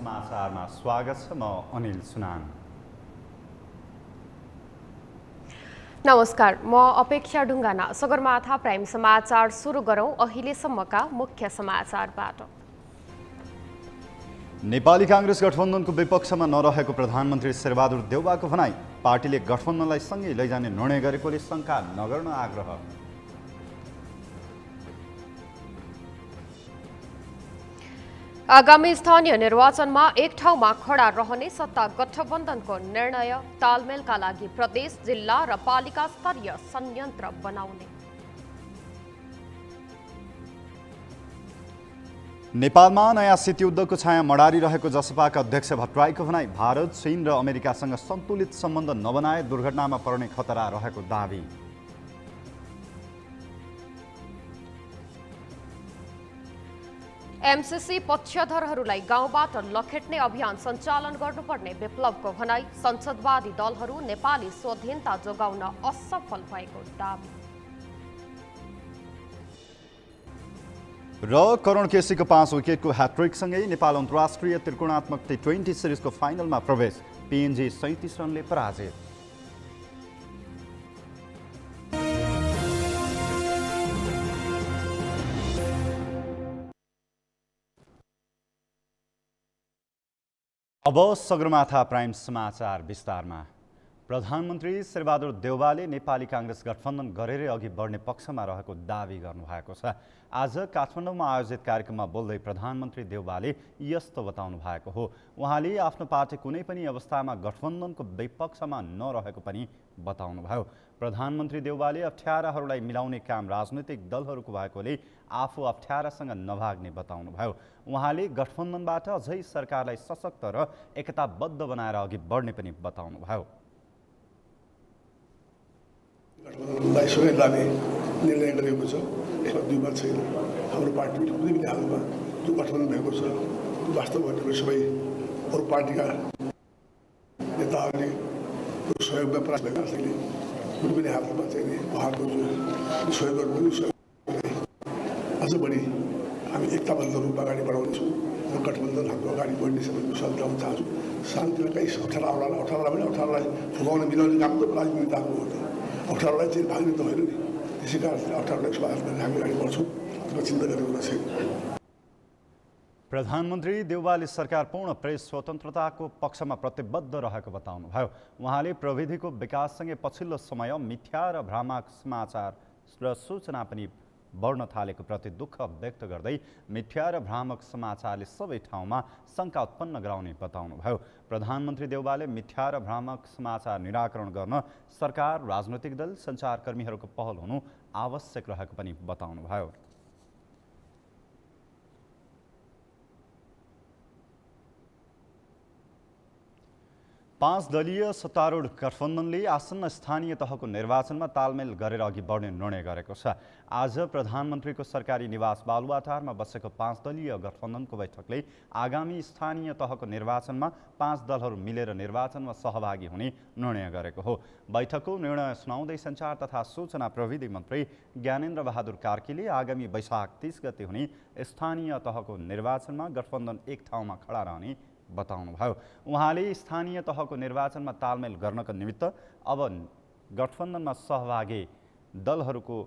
समाचारमा स्वागत छ। म अनिल सुनान। नमस्कार, म अपेक्षा ढुङ्गाना। सगरमाथा प्राइम समाचार सुरु गरौं अहिलेसम्मका मुख्य समाचारबाट। नेपाली कांग्रेस गठबन्धनको विपक्षमा नरहेको प्रधानमन्त्री शेरबहादुर देउवाको भनाई। पार्टीले गठबन्धनलाई सँगै लैजाने निर्णय गरेकोले शङ्का नगर्न आग्रह। आगामी स्थानीय निर्वाचनमा एक ठाउँमा खडा रहने सत्ता गठबन्धनको निर्णय। तालमेलका लागि प्रदेश, जिल्ला र पालिका स्तरीय संयन्त्र बनाउने। नेपालमा नयाँ शीतयुद्धको छाया मडारिरहेको जसपाका अध्यक्ष भट्टराईको भनाई। भारत, चीन र अमेरिकासँग सन्तुलित सम्बन्ध नबनाए दुर्घटनामा पर्ने खतरा रहेको दावी। एमसीसी पक्षधरहरूलाई गाउँबाट लखेट्ने अभियान सञ्चालन गर्नुपर्ने विप्लवको भनाई। संसदवादी दलहरू नेपाली स्वाधीनता जोगाउन असफल भएको दावी। र करण केसीको 5 विकेटको ह्याट्रिकसँगै नेपाल अन्तर्राष्ट्रिय त्रिकोणात्मक T20 सिरिजको फाइनलमा प्रवेश। PNG 37 रनले पराजित। अब सगरमाथा प्राइम समाचार विस्तारमा। प्रधानमन्त्री शेरबहादुर देउवाले नेपाली कांग्रेस गठबन्धन गरेरै अघि बढ्ने पक्षमा रहेको दावी गर्नुभएको छ। आज काठमाडौँमा आयोजित कार्यक्रममा बोल्दै प्रधानमन्त्री देउवाले यस्तो बताउनु भएको हो। उहाँले आफ्नो पार्टी कुनै पनि अवस्थामा गठबन्धनको विपक्षमा नरहेको पनि बताउनुभयो। प्रधानमन्त्री देउवाले अप्ठ्याराहरूलाई मिलाउने काम राजनैतिक दलहरूको भएकोले आफू अप्ठ्यारासँग नभाग्ने बताउनुभयो। उहाँले गठबन्धनबाट अझै सरकारलाई सशक्त र एकताबद्ध बनाएर अघि बढ्ने पनि बताउनुभयो। गठबन्धनलाई सँगै लाने निर्णय गरेको छ। यसमा दुई बात छैन। हाम्रो पार्टीले कुनै पनि हालमा जो गठबन्धन भएको छ त्यो वास्तव भनेको सबै अरू पार्टीका नेताहरूले सहयोगमा प्रयास गरेका छैन। कुनै पनि हालमा चाहिँ उहाँको जो सहयोग गर्नु अझ बढी हामी एकताबद्ध रूपमा अगाडि बढाउनेछौँ र गठबन्धन हाम्रो अगाडि बढ्ने समय विशाल ल्याउन चाहन्छौँ। शान्तिलाई कहीँ अठारलाई फुकाउन मिलाउने काम त राजनीतिको हो। अठारलाई चाहिँ भाग्ने त होइन नि। त्यसै कारणले 18लाई स्वागत गरेर हामी अगाडि बढ्छौँ। त्यसमा चिन्ता गरेको छैन। प्रधानमन्त्री देउवाले सरकार पूर्ण प्रेस स्वतन्त्रताको पक्षमा प्रतिबद्ध रहेको बताउनुभयो। उहाँले प्रविधिको विकाससँगै पछिल्लो समय मिथ्या र भ्रामक समाचार र सूचना पनि बढ्न थालेको प्रति दुःख व्यक्त गर्दै मिथ्या र भ्रामक समाचारले सबै ठाउँमा शङ्का उत्पन्न गराउने बताउनुभयो। प्रधानमन्त्री देउवाले मिथ्या र भ्रामक समाचार निराकरण गर्न सरकार, राजनैतिक दल, सञ्चारकर्मीहरूको पहल हुनु आवश्यक रहेको पनि बताउनुभयो। पाँच दलीय सत्तारूढ गठबन्धनले आसन्न स्थानीय तहको निर्वाचनमा तालमेल गरेर अघि बढ्ने निर्णय गरेको छ। आज प्रधानमन्त्रीको सरकारी निवास बालुवाटारमा बसेको 5 दलीय गठबन्धनको बैठकले आगामी स्थानीय तहको निर्वाचनमा 5 दलहरू मिलेर निर्वाचनमा सहभागी हुने निर्णय गरेको हो। बैठकको निर्णय सुनाउँदै सञ्चार तथा सूचना प्रविधि मन्त्री ज्ञानेन्द्र बहादुर कार्कीले आगामी वैशाख 30 गते हुने स्थानीय तहको निर्वाचनमा गठबन्धन एक ठाउँमा खडा रहने बताउनुभयो। उहाँले स्थानीय तहको निर्वाचनमा तालमेल गर्नका निमित्त अब गठबन्धनमा सहभागी दलहरूको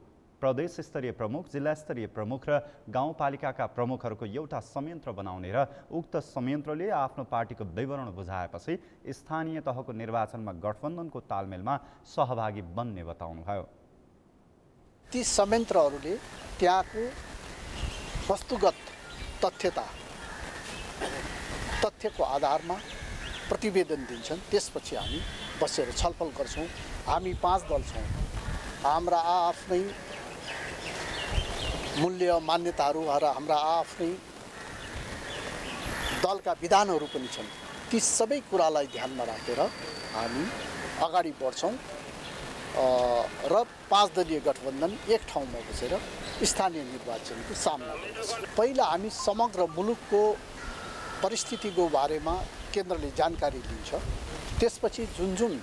प्रदेश स्तरीय प्रमुख, जिल्ला स्तरीय प्रमुख र गाउँपालिकाका प्रमुखहरूको एउटा संयन्त्र बनाउने र उक्त संयन्त्रले आफ्नो पार्टीको विवरण बुझाएपछि स्थानीय तहको निर्वाचनमा गठबन्धनको तालमेलमा सहभागी बन्ने बताउनुभयो। ती संयन्त्रहरूले त्यहाँको वस्तुगत तथ्यको आधारमा प्रतिवेदन दिन्छन्। त्यसपछि हामी बसेर छलफल गर्छौँ। हामी 5 दल छौँ। हाम्रा आफ्नै मूल्य मान्यताहरू र हाम्रा आफ्नै दलका विधानहरू पनि छन्। ती सबै कुरालाई ध्यानमा राखेर हामी अगाडि बढ्छौँ र 5 दलीय गठबन्धन एक ठाउँमा बसेर स्थानीय निर्वाचनको सामना गर्छ। पहिला हामी समग्र मुलुकको परिस्थितिको बारेमा केन्द्रले जानकारी दिन्छ। त्यसपछि जुन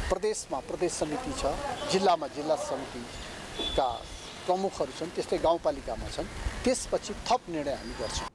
प्रदेशमा प्रदेश समिति छ, जिल्लामा जिल्ला समितिका प्रमुखहरू छन्, त्यस्तै गाउँपालिकामा छन्। त्यसपछि थप निर्णय हामी गर्छौँ।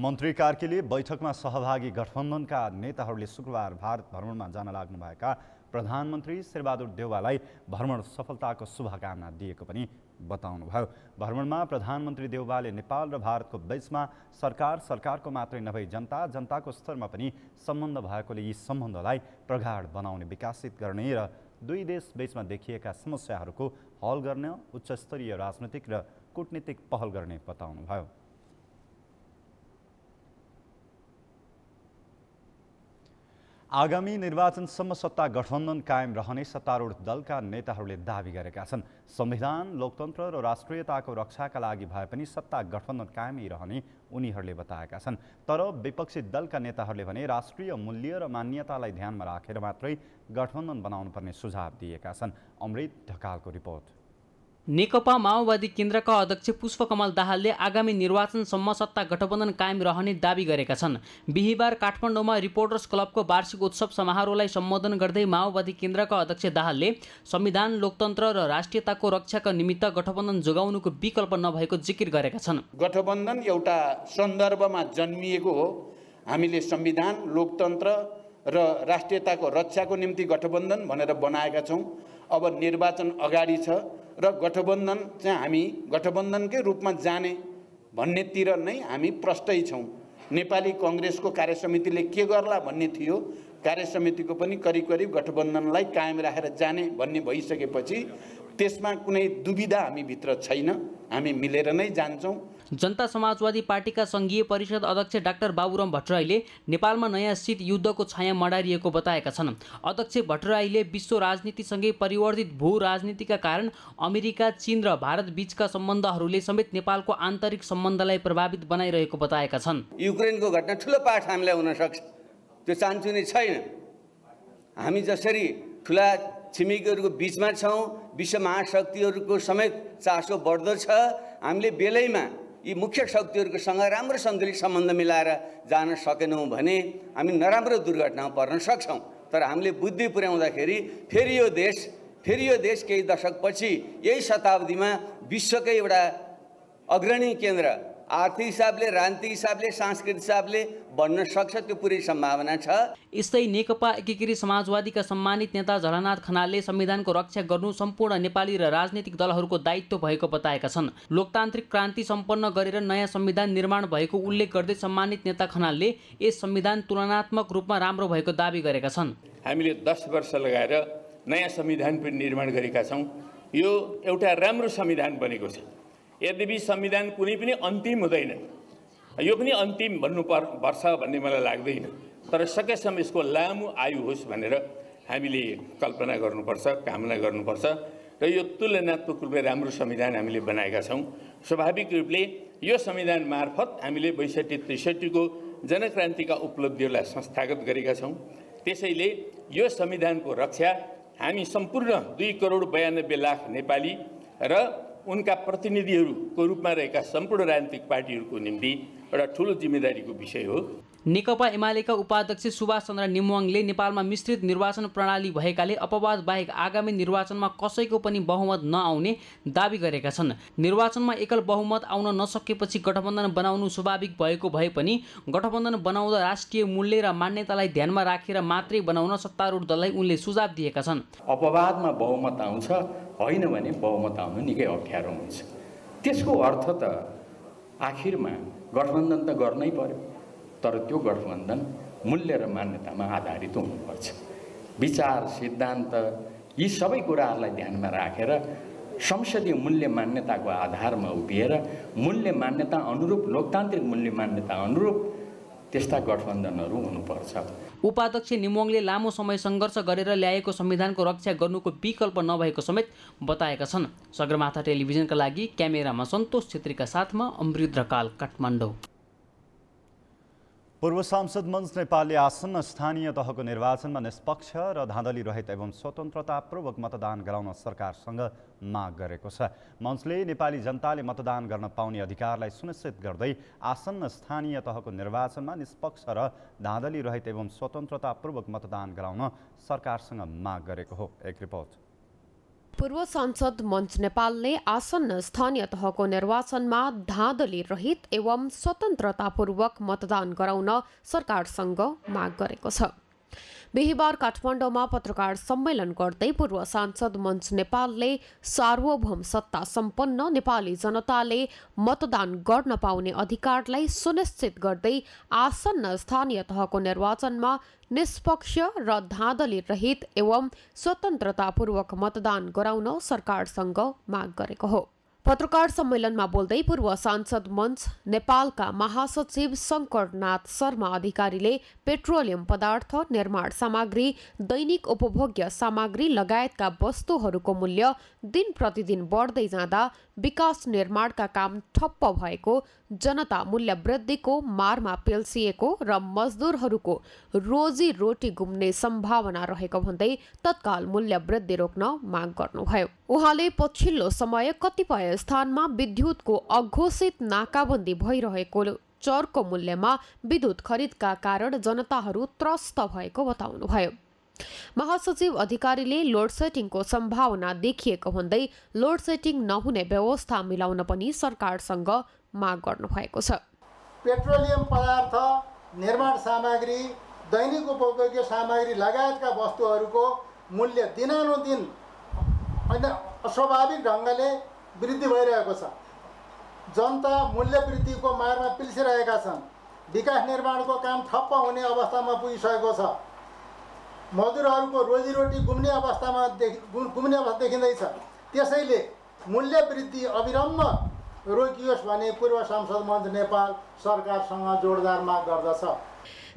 मन्त्री कार्कीले बैठकमा सहभागी गठबन्धनका नेताहरूले शुक्रबार भारत भ्रमणमा जान लाग्नुभएका प्रधानमन्त्री शेरबहादुर देउवालाई भ्रमण सफलताको शुभकामना दिएको पनि बताउनुभयो। भ्रमणमा प्रधानमन्त्री देउवाले नेपाल र भारतको बीचमा सरकारको मात्रै नभई जनताको स्तरमा पनि सम्बन्ध भएकोले यी सम्बन्धलाई प्रगाढ बनाउने, विकसित गर्ने र दुई देश बीचमा देखिएका समस्याहरूको हल गर्न उच्चस्तरीय राजनीतिक र कूटनीतिक पहल गर्ने बताउनुभयो। आगामी निर्वाचनसम्म सत्ता गठबन्धन कायम रहने सत्तारूढ दलका नेताहरूले दावी गरेका छन्। संविधान, लोकतन्त्र र राष्ट्रियताको रक्षाका लागि भए पनि सत्ता गठबन्धन कायमै रहने उनीहरूले बताएका छन्। तर विपक्षी दलका नेताहरूले भने राष्ट्रिय मूल्य र मान्यतालाई ध्यानमा राखेर मात्रै गठबन्धन बनाउनुपर्ने सुझाव दिएका छन्। अमृत ढकालको रिपोर्ट। नेकपा माओवादी केन्द्रका अध्यक्ष पुष्पकमल दाहालले आगामी निर्वाचनसम्म सत्ता गठबन्धन कायम रहने दावी गरेका छन्। बिहिबार काठमाडौँमा रिपोर्टर्स क्लबको वार्षिक उत्सव समारोहलाई सम्बोधन गर्दै माओवादी केन्द्रका अध्यक्ष दाहालले संविधान, लोकतन्त्र र राष्ट्रियताको रक्षाका निमित्त गठबन्धन जोगाउनुको विकल्प नभएको जिकिर गरेका छन्। गठबन्धन एउटा सन्दर्भमा जन्मिएको हो। हामीले संविधान, लोकतन्त्र र राष्ट्रियताको रक्षाको निम्ति गठबन्धन भनेर बनाएका छौँ। अब निर्वाचन अगाडि छ र गठबन्धन चाहिँ हामी गठबन्धनकै रूपमा जाने भन्नेतिर नै हामी प्रष्टै छौँ। नेपाली कांग्रेसको कार्यसमितिले के गर्ला भन्ने थियो, कार्यसमितिको पनि करिब करिब गठबन्धनलाई कायम राखेर जाने भन्ने भइसकेपछि त्यसमा कुनै दुविधा हामीभित्र छैन, हामी मिलेर नै जान्छौँ। जनता समाजवादी पार्टीका संघीय परिषद अध्यक्ष डाक्टर बाबुराम भट्टराईले नेपालमा नयाँ शीत युद्धको छाया मडारिएको बताएका छन्। अध्यक्ष भट्टराईले विश्व राजनीतिसँगै परिवर्तित भू राजनीतिका कारण अमेरिका, चीन र भारत बीचका सम्बन्धहरूले समेत नेपालको आन्तरिक सम्बन्धलाई प्रभावित बनाइरहेको बताएका छन्। युक्रेनको घटना ठुलो पाठ हामीलाई हुन सक्छ, त्यो चान्चुने छैन। हामी जसरी ठुला छिमेकीहरूको बीचमा छौँ, विश्व महाशक्तिहरूको समेत चासो बढ्दो छ। हामीले बेलैमा यी मुख्य शक्तिहरूसँग राम्रो सन्तुलित सम्बन्ध मिलाएर जान सकेनौँ भने हामी नराम्रो दुर्घटनामा पर्न सक्छौँ। तर हामीले बुद्धि पुर्याउँदाखेरि फेरि यो देश केही दशकपछि यही शताब्दीमा विश्वकै एउटा अग्रणी केन्द्र आर्थिक हिसाबले, राजनीतिक हिसाबले, सांस्कृतिक हिसाबले बन्न सक्छ, त्यो पुरै सम्भावना छ। यस्तै नेकपा एकीकृत समाजवादीका सम्मानित नेता झलनाथ खनालले संविधानको रक्षा गर्नु सम्पूर्ण नेपाली र राजनीतिक दलहरूको दायित्व भएको बताएका छन्। लोकतान्त्रिक क्रान्ति सम्पन्न गरेर नयाँ संविधान निर्माण भएको उल्लेख गर्दै सम्मानित नेता खनालले यस संविधान तुलनात्मक रूपमा राम्रो भएको दावी गरेका छन्। हामीले 10 वर्ष लगाएर नयाँ संविधान पनि निर्माण गरेका छौँ। यो एउटा राम्रो संविधान बनेको छ। यद्यपि संविधान कुनै पनि अन्तिम हुँदैन, यो पनि अन्तिम भन्नुपर्छ भन्ने मलाई लाग्दैन। तर सकेसम्म यसको लामो आयु होस् भनेर हामीले कल्पना गर्नुपर्छ, कामना गर्नुपर्छ र यो तुलनात्मक रूपले राम्रो संविधान हामीले बनाएका छौँ। स्वाभाविक रूपले यो संविधान मार्फत हामीले 62-63 को जनक्रान्तिका उपलब्धिहरूलाई संस्थागत गरेका छौँ। त्यसैले यो संविधानको रक्षा हामी सम्पूर्ण 2,92,00,000 नेपाली र उनका प्रतिनिधिहरूको रूपमा रहेका सम्पूर्ण राजनीतिक पार्टीहरूको निम्ति एउटा ठुलो जिम्मेदारीको विषय हो। नेकपा एमालेका उपाध्यक्ष सुभाष चन्द्र निम्वाङले नेपालमा मिश्रित निर्वाचन प्रणाली भएकाले अपवाद बाहेक आगामी निर्वाचनमा कसैको पनि बहुमत नआउने दावी गरेका छन्। निर्वाचनमा एकल बहुमत आउन नसकेपछि गठबन्धन बनाउनु स्वाभाविक भएको भए पनि गठबन्धन बनाउँदा राष्ट्रिय मूल्य र मान्यतालाई ध्यानमा राखेर मात्रै बनाउन सत्तारूढ दललाई उनले सुझाव दिएका छन्। अपवादमा बहुमत आउँछ, होइन भने बहुमत आउनु निकै अप्ठ्यारो हुन्छ। त्यसको अर्थ त आखिरमा गठबन्धन त गर्नै पर्यो, तर त्यो गठबन्धन मूल्य र मान्यतामा आधारित हुनुपर्छ। विचार, सिद्धान्त यी सबै कुराहरूलाई ध्यानमा राखेर संसदीय मूल्य मान्यताको आधारमा उभिएर मूल्य मान्यता अनुरूप, लोकतान्त्रिक मूल्य मान्यता अनुरूप त्यस्ता गठबन्धनहरू हुनुपर्छ। उपाध्यक्ष निम्वाङले लामो समय सङ्घर्ष गरेर ल्याएको संविधानको रक्षा गर्नुको विकल्प नभएको समेत बताएका छन्। सगरमाथा टेलिभिजनका लागि क्यामेरामा सन्तोष छेत्रीका साथमा अमृत ढकाल, काठमाडौँ। पूर्व सांसद मञ्च नेपालले आसन्न स्थानीय तहको निर्वाचनमा निष्पक्ष र धाँधली रहित एवं स्वतन्त्रतापूर्वक मतदान गराउन सरकारसँग माग गरेको छ। मञ्चले नेपाली जनताले मतदान गर्न पाउने अधिकारलाई सुनिश्चित गर्दै आसन्न स्थानीय तहको निर्वाचनमा निष्पक्ष र धाँधली रहित एवं स्वतन्त्रतापूर्वक मतदान गराउन सरकारसँग माग गरेको हो। एक रिपोर्ट। पूर्व सांसद मञ्च नेपालले आसन्न स्थानीय तहको निर्वाचनमा धाँधली रहित एवं स्वतन्त्रतापूर्वक मतदान गराउन सरकारसँग माग गरेको छ। बिहिबार काठमाडौँमा पत्रकार सम्मेलन गर्दै पूर्व सांसद मञ्च नेपालले सार्वभौम सत्ता सम्पन्न नेपाली जनताले मतदान गर्न पाउने अधिकारलाई सुनिश्चित गर्दै आसन्न स्थानीय तहको निर्वाचनमा निष्पक्ष र धाँधली रहित एवं स्वतन्त्रतापूर्वक मतदान गराउन सरकारसँग माग गरेको हो। पत्रकार सम्मेलनमा बोल्दै पूर्व सांसद मञ्च नेपालका महासचिव शङ्करनाथ शर्मा अधिकारीले पेट्रोलियम पदार्थ, निर्माण सामग्री, दैनिक उपभोग्य सामग्री लगायतका वस्तुहरूको मूल्य दिन प्रतिदिन बढ्दै जाँदा विकास निर्माणका काम ठप्प भएको, जनता मूल्य वृद्धिको मारमा पेल्सिएको र मजदुरहरूको रोजी रोटी गुम्ने सम्भावना रहेको भन्दै तत्काल मूल्य वृद्धि रोक्न माग गर्नुभयो। उहाँले पछिल्लो समय कतिपय स्थानमा विद्युतको अघोषित नाकाबन्दी भइरहेको चर्को मूल्यमा विद्युत खरिदका कारण जनताहरू त्रस्त भएको बताउनुभयो। महासचिव अधिकारीले लोड सेटिङको सम्भावना देखिएको भन्दै लोड सेटिङ नहुने व्यवस्था मिलाउन पनि सरकारसँग माग गर्नुभएको छ। पेट्रोलियम पदार्थ, निर्माण सामग्री, दैनिक उपभोग्य सामग्री लगायतका वस्तुहरूको मूल्य दिनानुदिन अस्वाभाविक ढङ्गले वृद्धि भइरहेको छ। जनता मूल्य वृद्धिको मारमा पिल्सिरहेका छन्। विकास निर्माणको काम ठप्प हुने अवस्थामा पुगिसकेको छ। मजदुरहरूको रोजीरोटी गुम्ने अवस्था देखिँदैछ। त्यसैले मूल्य वृद्धि अविलम्ब रोकियोस् भने पूर्व सांसद मञ्च नेपाल सरकारसँग जोडदार माग गर्दछ।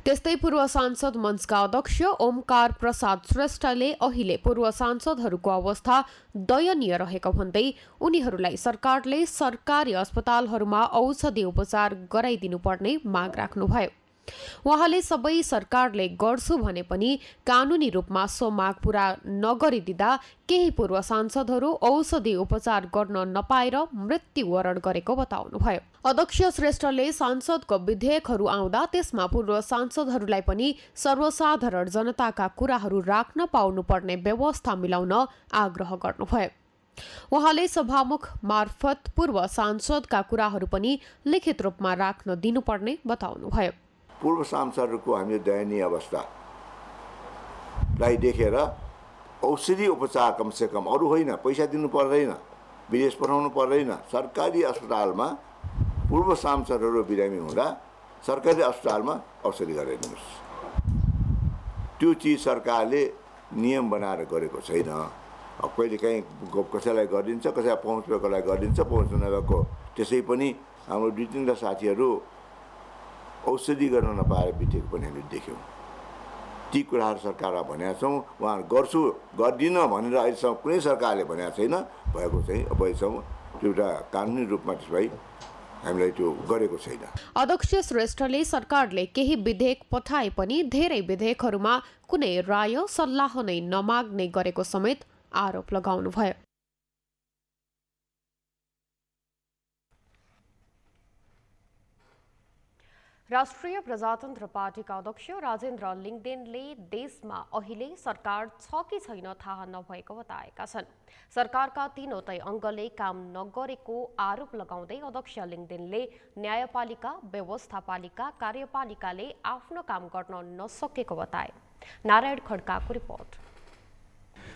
त्यस्तै पूर्व सांसद मञ्चका अध्यक्ष ओमकार प्रसाद श्रेष्ठले अहिले पूर्व सांसदहरूको अवस्था दयनीय रहेको भन्दै उनीहरूलाई सरकारले सरकारी अस्पतालहरूमा औषधि उपचार गराइदिनुपर्ने माग राख्नुभयो। उहाँले सबै सरकारले गर्छु भने पनि कानुनी रूपमा सो माग पूरा नगरिदिँदा केही पूर्व सांसदहरू औषधि उपचार गर्न नपाएर मृत्युवरण गरेको बताउनुभयो। अध्यक्ष श्रेष्ठले सांसदको विधेयकहरू आउँदा त्यसमा पूर्व सांसदहरूलाई पनि सर्वसाधारण जनताका कुराहरू राख्न पाउनुपर्ने व्यवस्था मिलाउन आग्रह गर्नुभयो। उहाँले सभामुख मार्फत पूर्व सांसदका कुराहरू पनि लिखित रूपमा राख्न दिनुपर्ने बताउनुभयो। पूर्व सांसदहरूको हामीले दयनीय अवस्थालाई देखेर औषधि उपचार कमसेकम अरू होइन, पैसा दिनु पर्दैन, विदेश पठाउनु पर्दैन, सरकारी अस्पतालमा पूर्व सांसदहरू बिरामी हुँदा सरकारी अस्पतालमा औषधि गराइदिनुहोस्। त्यो चिज सरकारले नियम बनाएर गरेको छैन। अब कहिलेकाहीँ कसैलाई गरिदिन्छ, कसैलाई पहुँच भएकोलाई गरिदिन्छ, पहुँच नभएको त्यसै पनि हाम्रो 2-3 साथीहरू औषधि गर्न नपाएर बितेको पनि हामीले देख्यौँ। ती कुराहरू सरकारलाई भनेका छौँ। उहाँहरू गर्छु गर्दिनँ भनेर अहिलेसम्म कुनै सरकारले भनेको छैन। भएको चाहिँ अब अहिलेसम्म त्यो एउटा कानुनी रूपमा त्यसलाई हामीलाई त्यो गरेको छैन। अध्यक्ष श्रेष्ठले सरकारले केही विधेयक पठाए पनि धेरै विधेयकहरूमा कुनै राय सल्लाह नै नमाग्ने गरेको समेत आरोप लगाउनुभयो। राष्ट्रिय प्रजातन्त्र पार्टीका अध्यक्ष राजेन्द्र लिङ्गदेनले देशमा अहिले सरकार छ कि छैन थाहा नभएको बताएका छन्। सरकारका 3वटै अङ्गले काम नगरेको आरोप लगाउँदै अध्यक्ष लिङ्गदेनले न्यायपालिका, व्यवस्थापालिका, कार्यपालिकाले आफ्नो काम गर्न नसकेको बताए। नारायण खड्काको रिपोर्ट।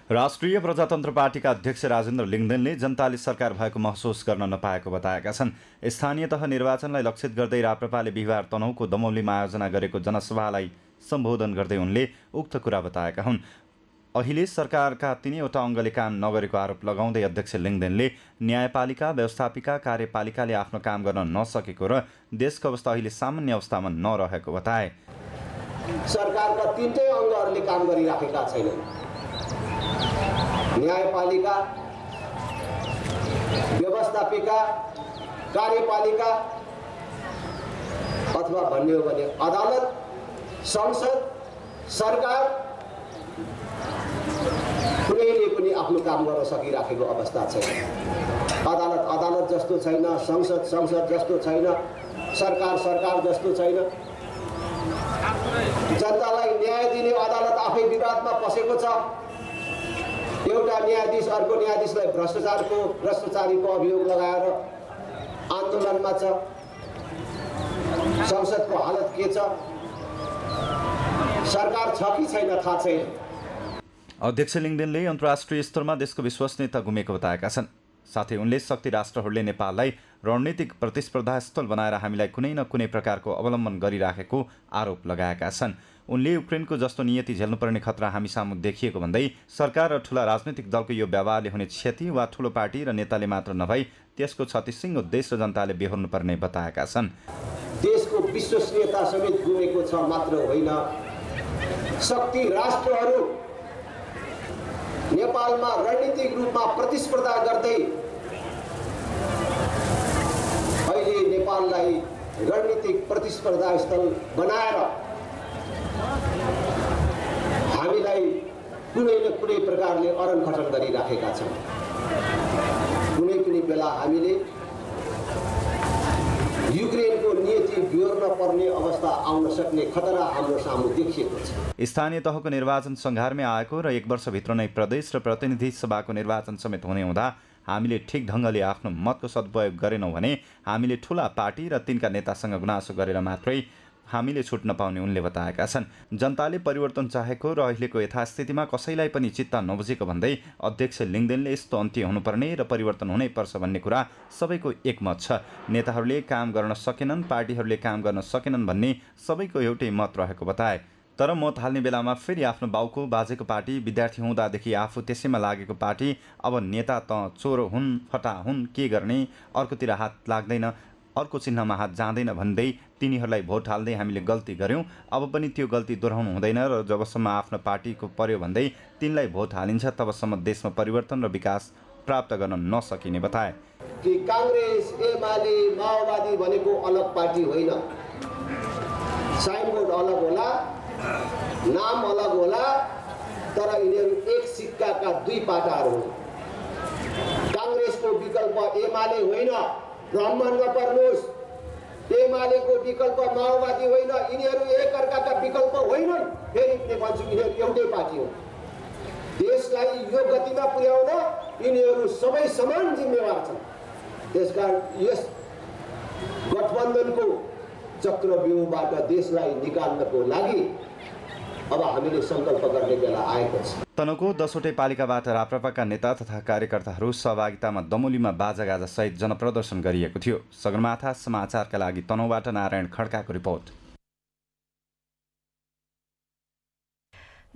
राष्ट्रिय प्रजातन्त्र पार्टीका अध्यक्ष राजेन्द्र लिङ्गदेनले जनताले सरकार भएको महसुस गर्न नपाएको बताएका छन्। स्थानीय तह निर्वाचनलाई लक्षित गर्दै राप्रपाले बिहिबार तनहुँको दमौलीमा आयोजना गरेको जनसभालाई सम्बोधन गर्दै उनले उक्त कुरा बताएका हुन्। अहिले सरकारका 3वटा अङ्गले काम नगरेको आरोप लगाउँदै अध्यक्ष लिङ्गदेनले न्यायपालिका, व्यवस्थापिका, कार्यपालिकाले आफ्नो काम गर्न नसकेको र देशको अवस्था अहिले सामान्य अवस्थामा नरहेको बताए। सरकारका 3टै अङ्गहरूले काम गरिराखेका छैनन्। न्यायपालिका, व्यवस्थापिका, कार्यपालिका अथवा भन्ने हो भने अदालत, संसद, सरकार कुनैले पनि आफ्नो काम गर्न सकिराखेको अवस्था छैन। अदालत जस्तो छैन, संसद जस्तो छैन, सरकार जस्तो छैन। जनतालाई न्याय दिने अदालत आफै विवादमा पसेको छ। एउटा न्यायाधीश अर्को न्यायाधीशलाई भ्रष्टाचारीको अभियोग लगाएर आन्दोलनमा छ। संसदको हालत के छ, सरकार छ कि छैन थाहा छैन। अध्यक्ष लिङदेनले अन्तर्राष्ट्रिय स्तरमा देशको विश्वसनीयता गुमेको बताएका छन्। साथै उनले शक्ति राष्ट्रहरूले नेपाललाई रणनीतिक प्रतिस्पर्धा स्थल बनाएर हामीलाई कुनै न कुनै प्रकारको अवलम्बन गरिराखेको आरोप लगाएका छन्। उनले युक्रेनको जस्तो नियति झेल्नुपर्ने खतरा हामी सामु देखिएको भन्दै सरकार र ठूला राजनैतिक दलको यो व्यवहारले हुने क्षति वा ठूलो पार्टी र नेताले मात्र नभई त्यसको क्षतिसिङ्गो देश र जनताले बेहोर्नुपर्ने बताएका छन्। देशको विश्वसनीयता समेत गुमेको छ मात्र होइन, शक्ति राष्ट्रहरू नेपालमा रणनीतिक रूपमा प्रतिस्पर्धा गर्दै अहिले नेपाललाई रणनीतिक प्रतिस्पर्धा स्थल बनाएर हामीलाई कुनै न कुनै प्रकारले अरनखटन गरिराखेका छन्। कुनै पनि बेला हामीले युक्रेनको नियति बिहोर्न पर्ने अवस्था आउन सक्ने खतरा हाम्रो सामु देखिएको छ। स्थानीय तहको निर्वाचन सङ्घारमै आएको र 1 वर्षभित्र नै प्रदेश र प्रतिनिधि सभाको निर्वाचन समेत हुने हुँदा हामीले ठिक ढङ्गले आफ्नो मतको सदुपयोग गरेनौँ भने हामीले ठूला पार्टी र तिनका नेतासँग गुनासो गरेर मात्रै हामीले छुट नपाउने उनले बताएका छन्। जनताले परिवर्तन चाहेको र अहिलेको यथास्थितिमा कसैलाई पनि चित्त नबुझेको भन्दै अध्यक्ष लिङदेनले यस्तो अन्त्य हुनुपर्ने र परिवर्तन हुनै पर्छ भन्ने कुरा सबैको एकमत छ। नेताहरूले काम गर्न सकेनन्, पार्टीहरूले काम गर्न सकेनन् भन्ने सबैको एउटै मत रहेको बताए। तर मत हाल्ने बेलामा फेरि आफ्नो बाउको बाजेको पार्टी, विद्यार्थी हुँदादेखि आफू त्यसैमा लागेको पार्टी, अब नेता त चोर हुन्, फटा हुन्, के गर्ने, अर्कोतिर हात लाग्दैन, अर्को चिन्हमा हात जाँदैन भन्दै तिनीहरूलाई भोट हाल्दै हामीले गल्ती गऱ्यौँ, अब पनि त्यो गल्ती दोहोऱ्याउनु हुँदैन र जबसम्म आफ्नो पार्टीको पर्यो भन्दै तिनलाई भोट हालिन्छ तबसम्म देशमा परिवर्तन र विकास प्राप्त गर्न नसकिने बताए। कि कांग्रेस, एमाले, माओवादी भनेको अलग पार्टी होइन, साइनबोर्ड अलग होला, नाम अलग होला, तर यिनीहरू एक सिक्काका दुई पाटाहरू हुन्। कांग्रेसको विकल्प एमाले होइन, ब्राह्मण नपर्नुहोस्, एमालेको विकल्प माओवादी होइन, यिनीहरू एक अर्काका विकल्प होइनन्। फेरि पनि भन्छु, यिनीहरू एउटै पार्टी हो। देशलाई यो गतिमा पुर्याउन यिनीहरू सबै समान जिम्मेवार छन्। त्यसकारण यस गठबन्धनको चक्रव्यूहबाट देशलाई निकाल्नको लागि अब हामीले सङ्कल्प गर्ने बेला आएको छ। तनहुको 10वटै पालिकाबाट राप्रपाका नेता तथा कार्यकर्ताहरू सहभागितामा दमोलीमा बाजागाजा सहित जनप्रदर्शन गरिएको थियो। सगरमाथा समाचारका लागि तनहुबाट नारायण खड्काको रिपोर्ट।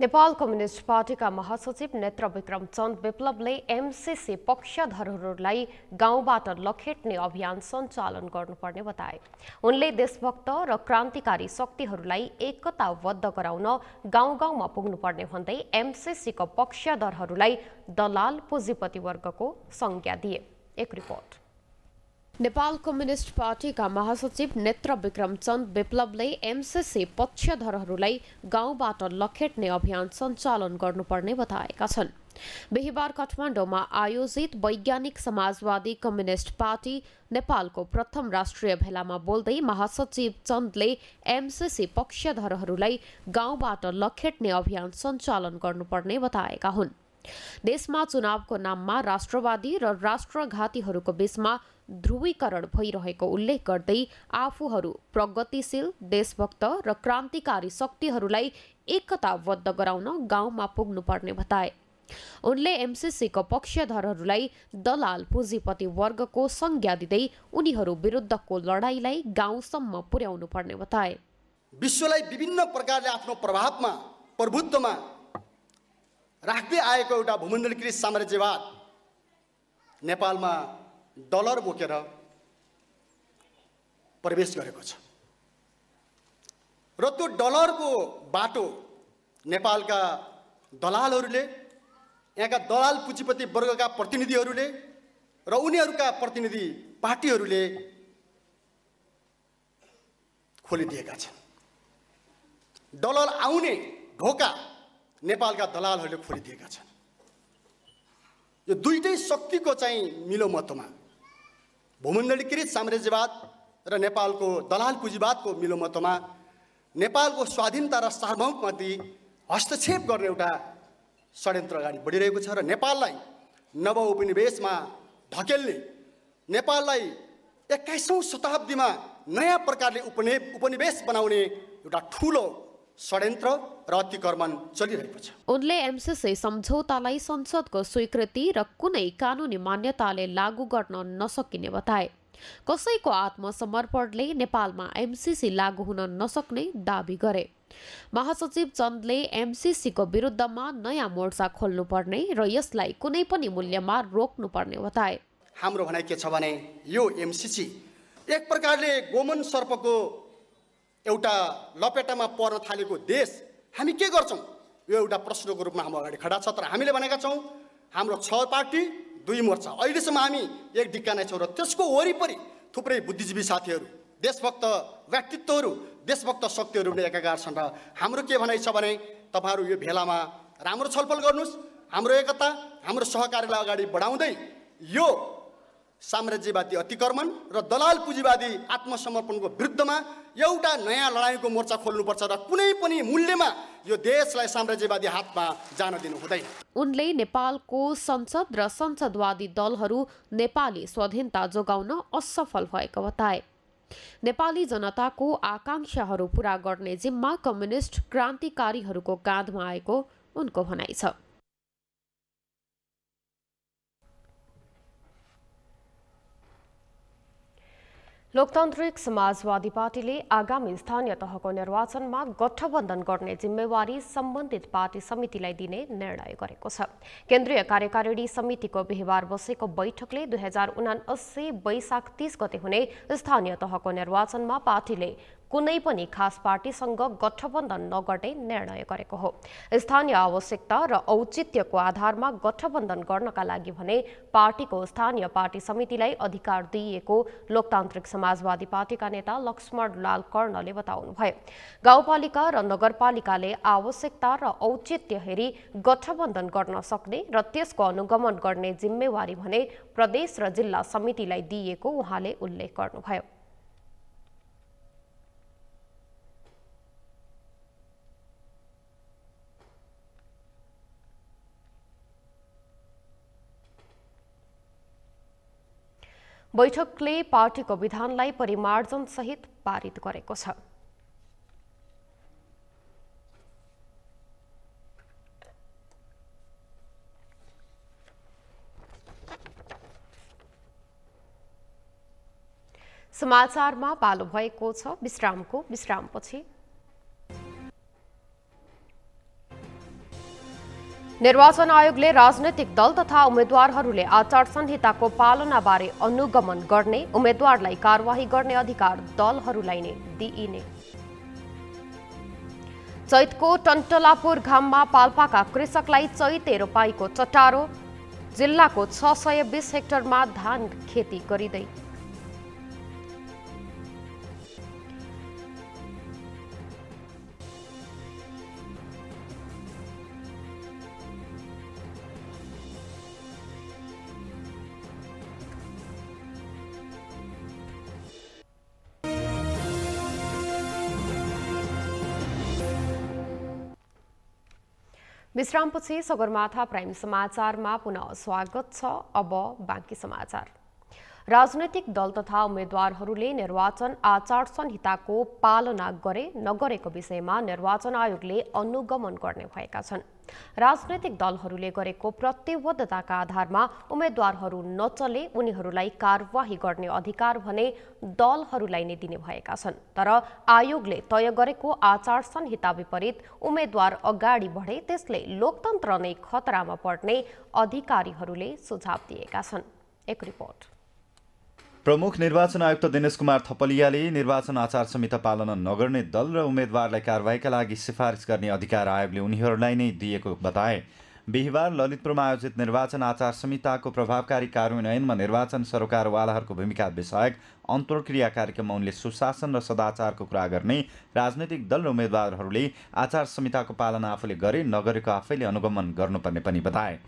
नेपाल कम्युनिस्ट पार्टीका महासचिव नेत्र विक्रम चन्द विप्लवले एमसीसी पक्षधरहरूलाई गाउँबाट लखेट्ने अभियान सञ्चालन गर्नुपर्ने बताए। उनले देशभक्त र क्रान्तिकारी शक्तिहरूलाई एकताबद्ध गराउन गाउँ गाउँमा पुग्नुपर्ने भन्दै एमसीसीको पक्षधरहरूलाई दलाल पुँजीपति वर्गको संज्ञा दिए। एक रिपोर्ट। नेपाल कम्युनिस्ट पार्टीका महासचिव नेत्र विक्रम चन्द विप्लवले एमसीसी पक्षधरहरूलाई गाउँबाट लखेट्ने अभियान सञ्चालन गर्नुपर्ने बताएका छन्। बिहिबार काठमाडौँमा आयोजित वैज्ञानिक समाजवादी कम्युनिस्ट पार्टी नेपालको प्रथम राष्ट्रिय भेलामा बोल्दै महासचिव चन्दले एमसीसी पक्षधरहरूलाई गाउँबाट लखेट्ने अभियान सञ्चालन गर्नुपर्ने बताएका हुन्। देशमा चुनावको नाममा राष्ट्रवादी र राष्ट्रघातीहरूको बीचमा ध्रुवीकरण भइरहेको उल्लेख गर्दै आफूहरू प्रगतिशील, देशभक्त र क्रान्तिकारी शक्तिहरूलाई एकताबद्ध गराउन गाउँमा पुग्नुपर्ने बताए। उनले एमसीसीको पक्षधरहरूलाई दलाल पुँजीपति वर्गको संज्ञा दिँदै उनीहरू विरुद्धको लडाईँलाई गाउँसम्म पुर्याउनु पर्ने बताए। विश्वलाई विभिन्न प्रकारले आफ्नो प्रभुत्वमा राख्दै आएको एउटा भूमण्डलीकृत साम्राज्यवाद नेपालमा डलर बोकेर प्रवेश गरेको छ र त्यो डलरको बाटो नेपालका दलालहरूले, यहाँका दलाल पुँजीपति वर्गका प्रतिनिधिहरूले र उनीहरूका प्रतिनिधि पार्टीहरूले खोलिदिएका छन्। डलर आउने ढोका नेपालका दलालहरूले खोलिदिएका छन्। यो दुईटै शक्तिको चाहिँ मिलोमतोमा भूमण्डलीकृत साम्राज्यवाद र नेपालको दलाल पुँजीवादको मिलोमतोमा नेपालको स्वाधीनता र सार्वभौमतामाथि हस्तक्षेप गर्ने एउटा षड्यन्त्र अगाडि बढिरहेको छ र नेपाललाई नव उपनिवेशमा धकेल्ने, नेपाललाई 21औं शताब्दीमा नयाँ प्रकारले उपनिवेश बनाउने एउटा ठुलो षड्यन्त्र र अतिक्रमण चलिरहेको छ। उनले एमसीसी सम्झौतालाई संसदको स्वीकृति र कुनै कानुनी मान्यताले लागू गर्न नसकिने बताए। कसैको आत्मसमर्पणले नेपालमा एमसीसी लागू हुन नसक्ने दाबी गरे। महासचिव चन्दले एमसीसीको विरुद्धमा नयाँ मोर्चा खोल्नुपर्ने र यसलाई कुनै पनि मूल्यमा रोक्नुपर्ने बताए। हाम्रो भनाइ के छ भने यो एमसीसी एक प्रकारले गोमन सर्पको एउटा लपेटामा पर्न थालेको देश हामी के गर्छौं, यो एउटा प्रश्नको रूपमा हाम्रो अगाडि खडा छ। तर हामीले भनेका छौं हाम्रो 6 पार्टी 2 मोर्चा, अहिलेसम्म हामी एक डिक्का नै छौं र त्यसको वरिपरि थुप्रै बुद्धिजीवी साथीहरू, देशभक्त व्यक्तित्वहरू, देशभक्त शक्तिहरू पनि एकाकार छन्। र हाम्रो के भनाइ छ भने तपाईहरु यो भेलामा राम्रो छलफल गर्नुस्, हाम्रो एकता, हाम्रो सहकार्यलाई अगाडि बढाउँदै यो साम्राज्यवादी अतिक्रमण र दलाल पुँजीवादी आत्मसमर्पणको विरुद्धमा एउटा नयाँ लडाईँको मोर्चा खोल्नुपर्छ र कुनै पनि मूल्यमा यो देशलाई साम्राज्यवादी हातमा जान दिनु हुँदैन। उनले नेपालको संसद र संसदवादी दलहरू नेपाली स्वाधीनता जोगाउन असफल भएको बताए। नेपाली जनताको आकांक्षाहरू पूरा गर्ने जिम्मा कम्युनिस्ट क्रान्तिकारीहरूको काँधमा आएको उनको भनाइ छ। लोकतान्त्रिक समाजवादी पार्टीले आगामी स्थानीय तहको निर्वाचनमा गठबन्धन गर्ने जिम्मेवारी सम्बन्धित पार्टी समितिलाई दिने निर्णय गरेको छ। केन्द्रीय कार्यकारिणी समितिको बिहीबार बसेको बैठकले 2079 वैशाख 30 गते हुने स्थानीय तहको निर्वाचनमा पार्टीले कुनै पनि खास पार्टीसँग गठबन्धन नगर्ने निर्णय गरेको हो। स्थानीय आवश्यकता र औचित्यको आधारमा गठबन्धन गर्नका लागि भने पार्टीको स्थानीय पार्टी समितिलाई अधिकार दिइएको लोकतान्त्रिक समाजवादी पार्टीका नेता लक्ष्मण लाल कर्णले बताउनुभयो। गाउँपालिका र नगरपालिकाले आवश्यकता र औचित्य हेरी गठबन्धन गर्न सक्ने र त्यसको अनुगमन गर्ने जिम्मेवारी भने प्रदेश र जिल्ला समितिलाई दिइएको उहाँले उल्लेख गर्नुभयो। बैठकले पार्टीको विधानलाई परिमार्जन सहित पारित गरेको छ। समाचारमा पालो भएको छ विश्रामको। विश्रामपछि निर्वाचन आयोगले राजनैतिक दल तथा उम्मेद्वारहरूले आचार संहिताको पालनाबारे अनुगमन गर्ने, उम्मेद्वारलाई कारवाही गर्ने अधिकार दलहरूलाई नै दिइने। चैतको टन्टलापुर घाममा पाल्पाका कृषकलाई चैते रोपाईको चटारो, जिल्लाको 620 हेक्टरमा धान खेती गरिँदै। विश्रामपछि सगरमाथा प्राइम समाचारमा पुनः स्वागत छ। अब बाँकी समाचार। राजनैतिक दल तथा उम्मेद्वारहरूले निर्वाचन आचार संहिताको पालना गरे नगरेको विषयमा निर्वाचन आयोगले अनुगमन गर्ने भएका छन्। राजनैतिक दलहरूले गरेको प्रतिबद्धताका आधारमा उम्मेद्वारहरू नचले उनीहरूलाई कारवाही गर्ने अधिकार भने दलहरूलाई नै दिने भएका छन्। तर आयोगले तय गरेको आचार संहिता विपरीत उम्मेद्वार अगाडि बढे त्यसले लोकतन्त्र नै खतरामा पर्ने अधिकारीहरूले सुझाव दिएका छन्। एक रिपोर्ट। प्रमुख निर्वाचन आयुक्त दिनेश कुमार थपलियाले निर्वाचन आचार संहिता पालना नगर्ने दल र उम्मेद्वारलाई कारवाहीका लागि सिफारिस गर्ने अधिकार आयोगले उनीहरूलाई नै दिएको बताए। बिहीबार ललितपुरमा आयोजित निर्वाचन आचार संहिताको प्रभावकारी कार्यान्वयनमा निर्वाचन सरोकारवालाहरूको भूमिका विषयक अन्तर्क्रिया कार्यक्रममा उनले सुशासन र सदाचारको कुरा गर्ने, राजनैतिक दल र उम्मेद्वारहरूले आचार संहिताको पालना आफूले गरे नगरेको आफैले अनुगमन गर्नुपर्ने पनि बताए।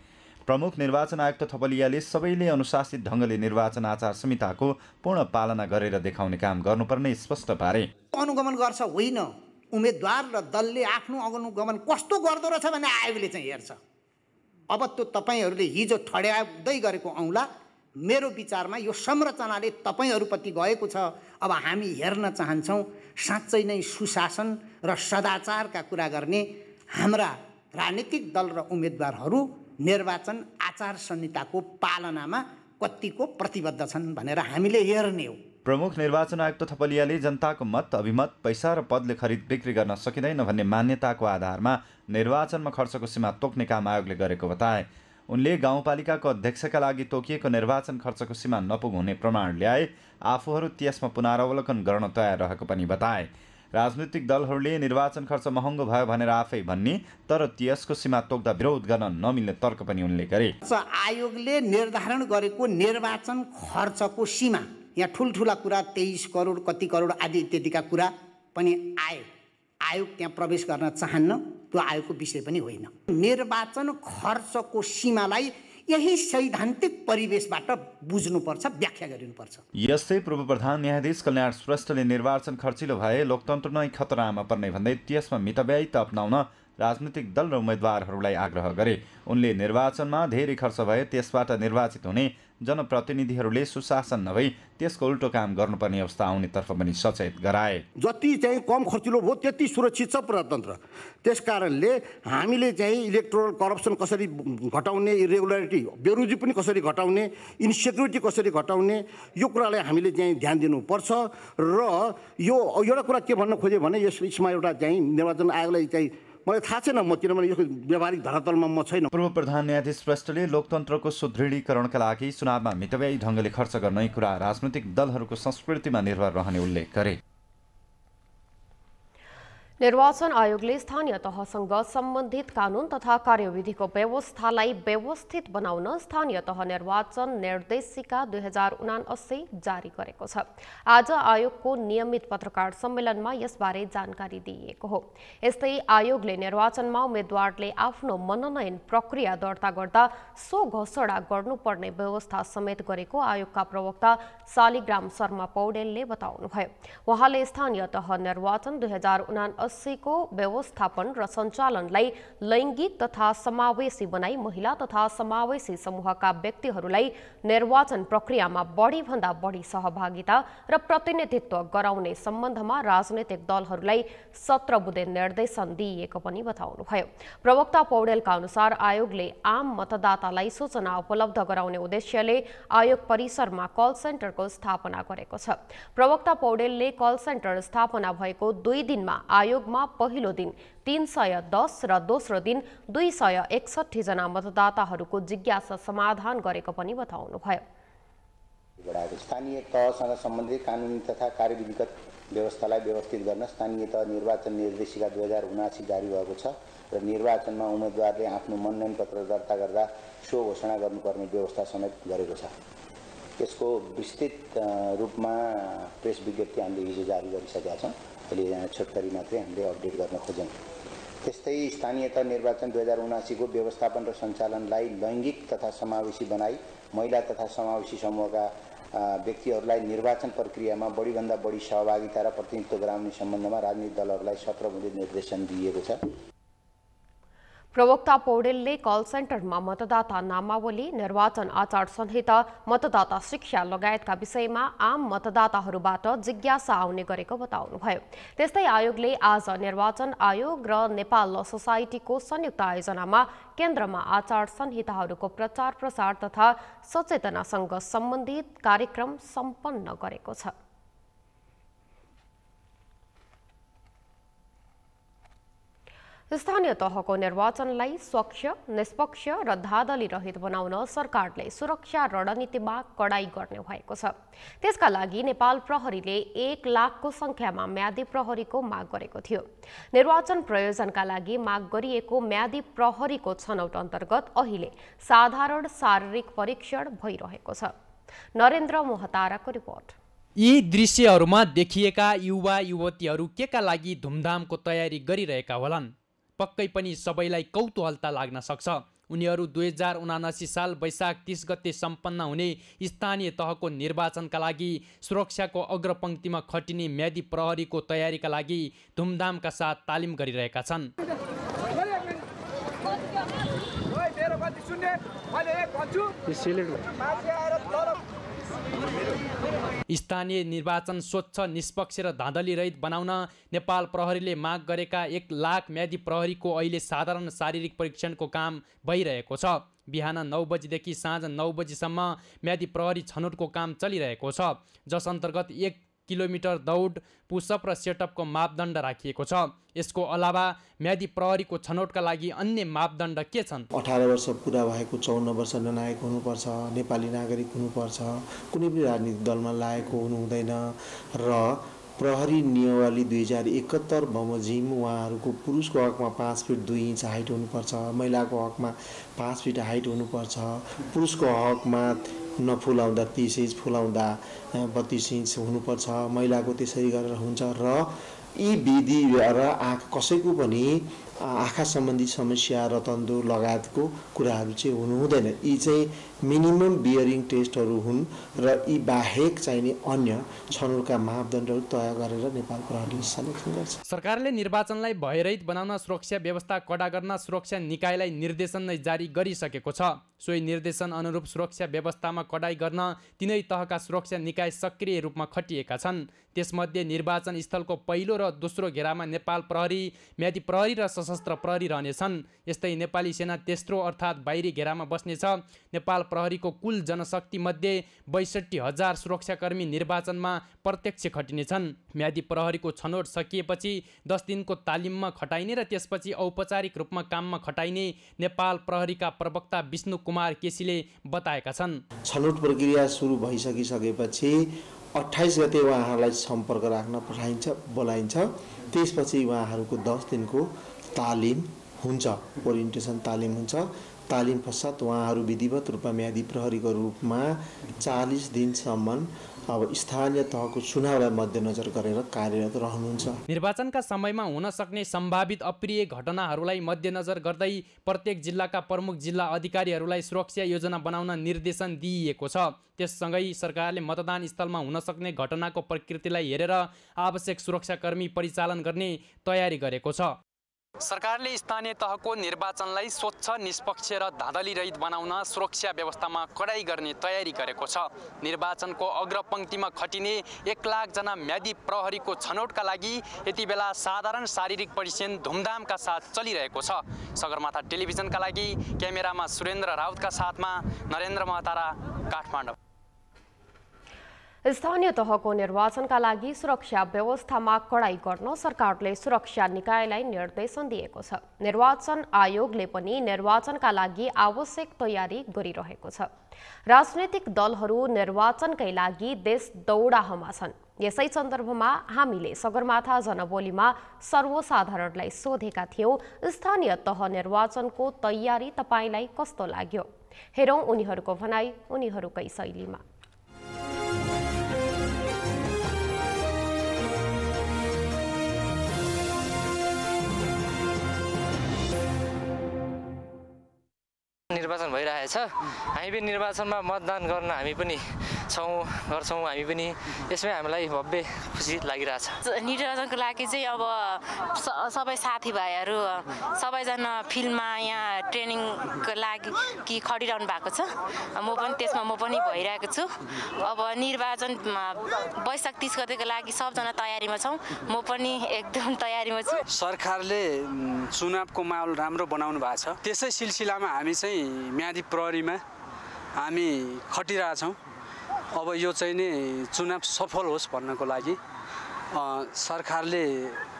प्रमुख निर्वाचन आयुक्त थपलियाले सबैले अनुशासित ढङ्गले निर्वाचन आचार संहिताको पूर्ण पालना गरेर देखाउने काम गर्नुपर्ने स्पष्ट पारे। अनुगमन गर्छ होइन, उम्मेद्वार र दलले आफ्नो अनुगमन कस्तो गर्दो रहेछ भन्ने आयोगले चाहिँ हेर्छ। अब त्यो तपाईँहरूले हिजो ठड्याउँदै गरेको औँला मेरो विचारमा यो संरचनाले तपाईँहरूप्रति गएको छ। अब हामी हेर्न चाहन्छौँ साँच्चै नै सुशासन र सदाचारका कुरा गर्ने हाम्रा राजनीतिक दल र उम्मेदवारहरू निर्वाचन आचार संहिताको पालनामा कतिको प्रतिबद्ध छन् भनेर हामीले हेर्ने हो। प्रमुख निर्वाचन आयुक्त थपलियाले जनताको मत, अभिमत, पैसा र पदले खरिद बिक्री गर्न सकिँदैन भन्ने मान्यताको आधारमा निर्वाचनमा खर्चको सीमा तोक्ने काम आयोगले गरेको बताए। उनले गाउँपालिकाको अध्यक्षका लागि तोकिएको निर्वाचन खर्चको सीमा नपुग हुने प्रमाण ल्याए। आफूहरू त्यसमा पुनरावलोकन गर्न तयार रहेको पनि बताए। राजनीतिक दलहरूले निर्वाचन खर्च महँगो भयो भनेर आफै भन्ने तर त्यसको सीमा तोक्दा विरोध गर्न नमिल्ने तर्क पनि उनले गरे। आयोगले निर्धारण गरेको निर्वाचन खर्चको सीमा यहाँ ठुल्ठुला कुरा 23 करोड कति करोड आदि इत्यादिका कुरा पनि आए। आयोग त्यहाँ प्रवेश गर्न चाहन्न, त्यो आयोगको विषय पनि होइन। निर्वाचन खर्चको सीमालाई यही सैद्धान्तिक परिवेशबाट बुझ्नुपर्छ, व्याख्या गरिनुपर्छ। यस्तै पूर्व प्रधान न्यायाधीश कल्याण श्रेष्ठले निर्वाचन खर्चिलो भए लोकतन्त्र नै खतरामा पर्ने भन्दै त्यसमा मितव्ययिता अपनाउन राजनीतिक दल र उम्मेदवारहरूलाई आग्रह गरे। उनले निर्वाचनमा धेरै खर्च भए त्यसबाट निर्वाचित हुने जनप्रतिनिधिहरूले सुशासन नभई त्यसको उल्टो काम गर्नुपर्ने अवस्था आउनेतर्फ पनि सचेत गराए। जति चाहिँ कम खर्चिलो भयो त्यति सुरक्षित छ प्रजातन्त्र। त्यसकारणले हामीले चाहिँ इलेक्टोरल करप्सन कसरी घटाउने, इरेगुलारिटी बेरोजी पनि कसरी घटाउने, इन्सेक्युरिटी कसरी घटाउने, यो कुरालाई हामीले चाहिँ ध्यान दिनुपर्छ। र यो एउटा कुरा के भन्न खोजेँ भने यसमा एउटा चाहिँ निर्वाचन आयोगलाई चाहिँ मलाई थाहा छैन, म किनभने यो व्यावहारिक धरातलमा म छैन। पूर्व प्रधान न्यायाधीश श्रेष्ठले लोकतन्त्रको सुदृढीकरणका लागि चुनावमा मितव्ययी ढङ्गले खर्च गर्ने कुरा राजनैतिक दलहरूको संस्कृतिमा निर्भर रहने उल्लेख गरे। निर्वाचन आयोगले स्थानीय तहसँग सम्बन्धित कानुन तथा कार्यविधिको व्यवस्थालाई व्यवस्थित बनाउन स्थानीय तह निर्वाचन निर्देशिका 2079 जारी गरेको छ। आज आयोगको नियमित पत्रकार सम्मेलनमा यसबारे जानकारी दिइएको हो। यस्तै आयोगले निर्वाचनमा उम्मेदवारले आफ्नो मनोनयन प्रक्रिया दर्ता गर्दा सो घोषणा गर्नुपर्ने व्यवस्था समेत गरेको आयोगका प्रवक्ता शालिग्राम शर्मा पौडेलले बताउनुभयो। उहाँले स्थानीय तह निर्वाचन 2079 को व्यवस्थापन र सञ्चालनलाई लैङ्गिक तथा समावेशी बनाई महिला तथा समावेशी समूहका व्यक्तिहरूलाई निर्वाचन प्रक्रियामा बढीभन्दा बढी सहभागिता र प्रतिनिधित्व गराउने सम्बन्धमा राजनैतिक दलहरूलाई 17 बुँदे निर्देशन दिइएको पनि बताउनुभयो। प्रवक्ता पौडेलका अनुसार आयोगले आम मतदातालाई सूचना उपलब्ध गराउने उद्देश्यले आयोग परिसरमा कल सेन्टरको स्थापना गरेको छ। प्रवक्ता पौडेलले कल सेन्टर स्थापना भएको 2 दिनमा आयोगमा पहिलो दिन 310 र दोस्रो दिन 261 जना मतदाताहरूको जिज्ञासा समाधान गरेको पनि बताउनुभयो। स्थानीय तहसँग सम्बन्धित कानुनी तथा कार्यविधिगत व्यवस्थालाई व्यवस्थित गर्न स्थानीय तह निर्वाचन निर्देशिका 2079 जारी भएको छ र निर्वाचनमा उम्मेदवारले आफ्नो मनोनयन पत्र दर्ता गर्दा सो घोषणा गर्नुपर्ने व्यवस्था समेत गरेको छ। यसको विस्तृत रूपमा प्रेस विज्ञप्ति हामीले हिजो जारी गरिसकेका छौँ। अहिले यहाँ छोटकरी मात्रै हामीले अपडेट गर्न खोज्यौँ। त्यस्तै स्थानीय तह निर्वाचन 2079 को व्यवस्थापन र सञ्चालनलाई लैङ्गिक तथा समावेशी बनाई महिला तथा समावेशी समूहका व्यक्तिहरूलाई निर्वाचन प्रक्रियामा बढीभन्दा बढी सहभागिता र प्रतिनिधित्व गराउने सम्बन्धमा राजनीतिक दलहरूलाई 17 बुँदे निर्देशन दिएको छ। प्रवक्ता पौडेलले कल सेन्टरमा मतदाता नामावली, निर्वाचन आचार संहिता, मतदाता शिक्षा लगायतका विषयमा आम मतदाताहरूबाट जिज्ञासा आउने गरेको बताउनुभयो। त्यस्तै आयोगले आज निर्वाचन आयोग र नेपाल ल सोसाइटीको संयुक्त आयोजनामा केन्द्रमा आचार संहिताहरूको प्रचार प्रसार तथा सचेतनासँग सम्बन्धित कार्यक्रम सम्पन्न गरेको छ। स्थानीय तहको निर्वाचनलाई स्वच्छ, निष्पक्ष र धाँधली रहित बनाउन सरकारले सुरक्षा रणनीतिमा कडाई गर्ने भएको छ। त्यसका लागि नेपाल प्रहरीले 1 लाखको संख्यामा म्यादी प्रहरीको माग गरेको थियो। निर्वाचन प्रयोजनका लागि माग गरिएको म्यादी प्रहरीको छनौट अन्तर्गत अहिले साधारण शारीरिक परीक्षण भइरहेको छ। नरेन्द्र मोहताराको रिपोर्ट। यी दृश्यहरूमा देखिएका युवा युवतीहरू केका लागि धुमधामको तयारी गरिरहेका होलान्? पक्कै पनि सबैलाई कौतूहलता लाग्न सक्छ। उनीहरू 2079 साल वैशाख 30 गते सम्पन्न हुने स्थानीय तहको निर्वाचनका लागि सुरक्षाको अग्रपङ्क्तिमा खटिने म्यादी प्रहरीको तयारीका लागि धुमधामका साथ तालिम गरिरहेका छन्। स्थानीय निर्वाचन स्वच्छ, निष्पक्ष र धाँधलीरहित बनाउन नेपाल प्रहरीले माग गरेका 1 लाख म्यादी प्रहरीको अहिले साधारण शारीरिक परीक्षणको काम भइरहेको छ। बिहान 9 बजीदेखि साँझ 9 बजीसम्म म्यादी प्रहरी छनौटको काम चलिरहेको छ, जस अन्तर्गत 1 किलोमिटर दौड, पुसअप र सेटअपको मापदण्ड राखिएको छ। यसको अलावा म्यादी प्रहरीको छनौटका लागि अन्य मापदण्ड के छन्? 18 वर्ष पुरा भएको, 54 वर्ष ननायक हुनुपर्छ, नेपाली नागरिक हुनुपर्छ, कुनै पनि राजनीतिक दलमा लागेको हुनु हुँदैन र प्रहरी नियमावली 2071 बमोजिम उहाँहरूको पुरुषको हकमा 5 फिट 2 इन्च हाइट हुनुपर्छ, महिलाको हकमा 5 फिट हाइट हुनुपर्छ, पुरुषको हकमा नफुलाउँदा 30 इन्च, फुलाउँदा 32 इन्च हुनुपर्छ, महिलाको त्यसरी गरेर हुन्छ र यी विधि र कसैको पनि आँखा सम्बन्धी समस्या र तन्दुर लगायतको कुराहरू चाहिँ हुनु हुँदैन। यी चाहिँ मिनिमम बियरिङ टेस्टहरू हुन् र यी बाहेक चाहिने अन्य छनौटका मापदण्डहरू तय गरेर नेपाल प्रहरीले समेक्षण गर्छ। सरकारले निर्वाचनलाई भयरहित बनाउन सुरक्षा व्यवस्था कडा गर्न सुरक्षा निकायलाई निर्देशन नै जारी गरिसकेको छ। सोही निर्देशन अनुरूप सुरक्षा व्यवस्थामा कडाई गर्न तीनै तहका सुरक्षा निकाय सक्रिय रूपमा खटिएका छन्। त्यसमध्ये निर्वाचन स्थलको पहिलो र दोस्रो घेरामा नेपाल प्रहरी, म्यादी प्रहरी र सशस्त्र प्रहरी रहनेछन्। यस्तै नेपाली सेना तेस्रो अर्थात् बाहिरी घेरामा बस्नेछ। नेपाल प्रहरीको कुल जनशक्ति मध्ये 62,000 सुरक्षाकर्मी निर्वाचनमा प्रत्यक्ष खटिनेछन्। म्यादी प्रहरीको छनौट सकिएपछि 10 दिनको तालिममा खटाइने र त्यसपछि औपचारिक रूपमा काममा खटाइने नेपाल प्रहरीका प्रवक्ता विष्णु कुमार केसीले बताएका छन्। छनौट प्रक्रिया सुरु भइसकेपछि 28 गते उहाँहरूलाई सम्पर्क राख्न बोलाइन्छ। त्यसपछि उहाँहरूको 10 दिनको तालिम हुन्छ, ओरिएन्टेसन तालिम हुन्छ। तालिम पश्चात उहाँहरू विधिवत रूपमा म्यादी प्रहरीको रूपमा 40 दिनसम्म अब स्थानीय तहको चुनावलाई मध्यनजर गरेर कार्यरत रहनुहुन्छ। निर्वाचनका समयमा हुन सक्ने सम्भावित अप्रिय घटनाहरूलाई मध्यनजर गर्दै प्रत्येक जिल्लाका प्रमुख जिल्ला अधिकारीहरूलाई सुरक्षा योजना बनाउन निर्देशन दिइएको छ। त्यससँगै सरकारले मतदान स्थलमा हुन सक्ने घटनाको प्रकृतिलाई हेरेर आवश्यक सुरक्षाकर्मी परिचालन गर्ने तयारी गरेको छ। सरकारले स्थानीय तहको निर्वाचनलाई स्वच्छ, निष्पक्ष र धाँधलीरहित बनाउन सुरक्षा व्यवस्थामा कडाई गर्ने तयारी गरेको छ। निर्वाचनको अग्रपङ्क्तिमा खटिने 1 लाख जना म्यादी प्रहरीको छनौटका लागि यति बेला साधारण शारीरिक परीक्षण धुमधामका साथ चलिरहेको छ। सगरमाथा टेलिभिजनका लागि क्यामेरामा सुरेन्द्र राउतका साथमा नरेन्द्र महतारा, काठमाडौँ। स्थानीय तहको निर्वाचनका लागि सुरक्षा व्यवस्थामा कडाई गर्न सरकारले सुरक्षा निकायलाई निर्देशन दिएको छ। निर्वाचन आयोगले पनि निर्वाचनका लागि आवश्यक तयारी गरिरहेको छ। राजनैतिक दलहरू निर्वाचनकै लागि देश दौडाहमा छन्। यसै सन्दर्भमा हामीले सगरमाथा जनबोलीमा सर्वसाधारणलाई सोधेका थियौं, स्थानीय तह निर्वाचनको तयारी तपाईलाई कस्तो लाग्यो? हेरौं उनीहरूको भनाई उनीहरूकै शैलीमा। निर्वाचन भइरहेछ। हामी पनि निर्वाचनमा मतदान गर्न हामी पनि गर्छौँ। हामी पनि यसमै हामीलाई भव्य खुसी लागिरहेछ। निर्वाचनको लागि चाहिँ अब सबै साथीभाइहरू सबैजना फिल्डमा यहाँ ट्रेनिङको लागि खटिरहनु भएको छ। म पनि भइरहेको छु। अब निर्वाचनमा वैशाख 30 गतेको लागि सबजना तयारीमा छौँ। म पनि एकदम तयारीमा छु। सरकारले चुनावको माहौल राम्रो बनाउनु भएको छ। त्यसै सिलसिलामा हामी चाहिँ म्यादी प्रहरीमा हामी खटिरहेछौँ। अब यो चाहिँ नि चुनाव सफल होस् भन्नको लागि सरकारले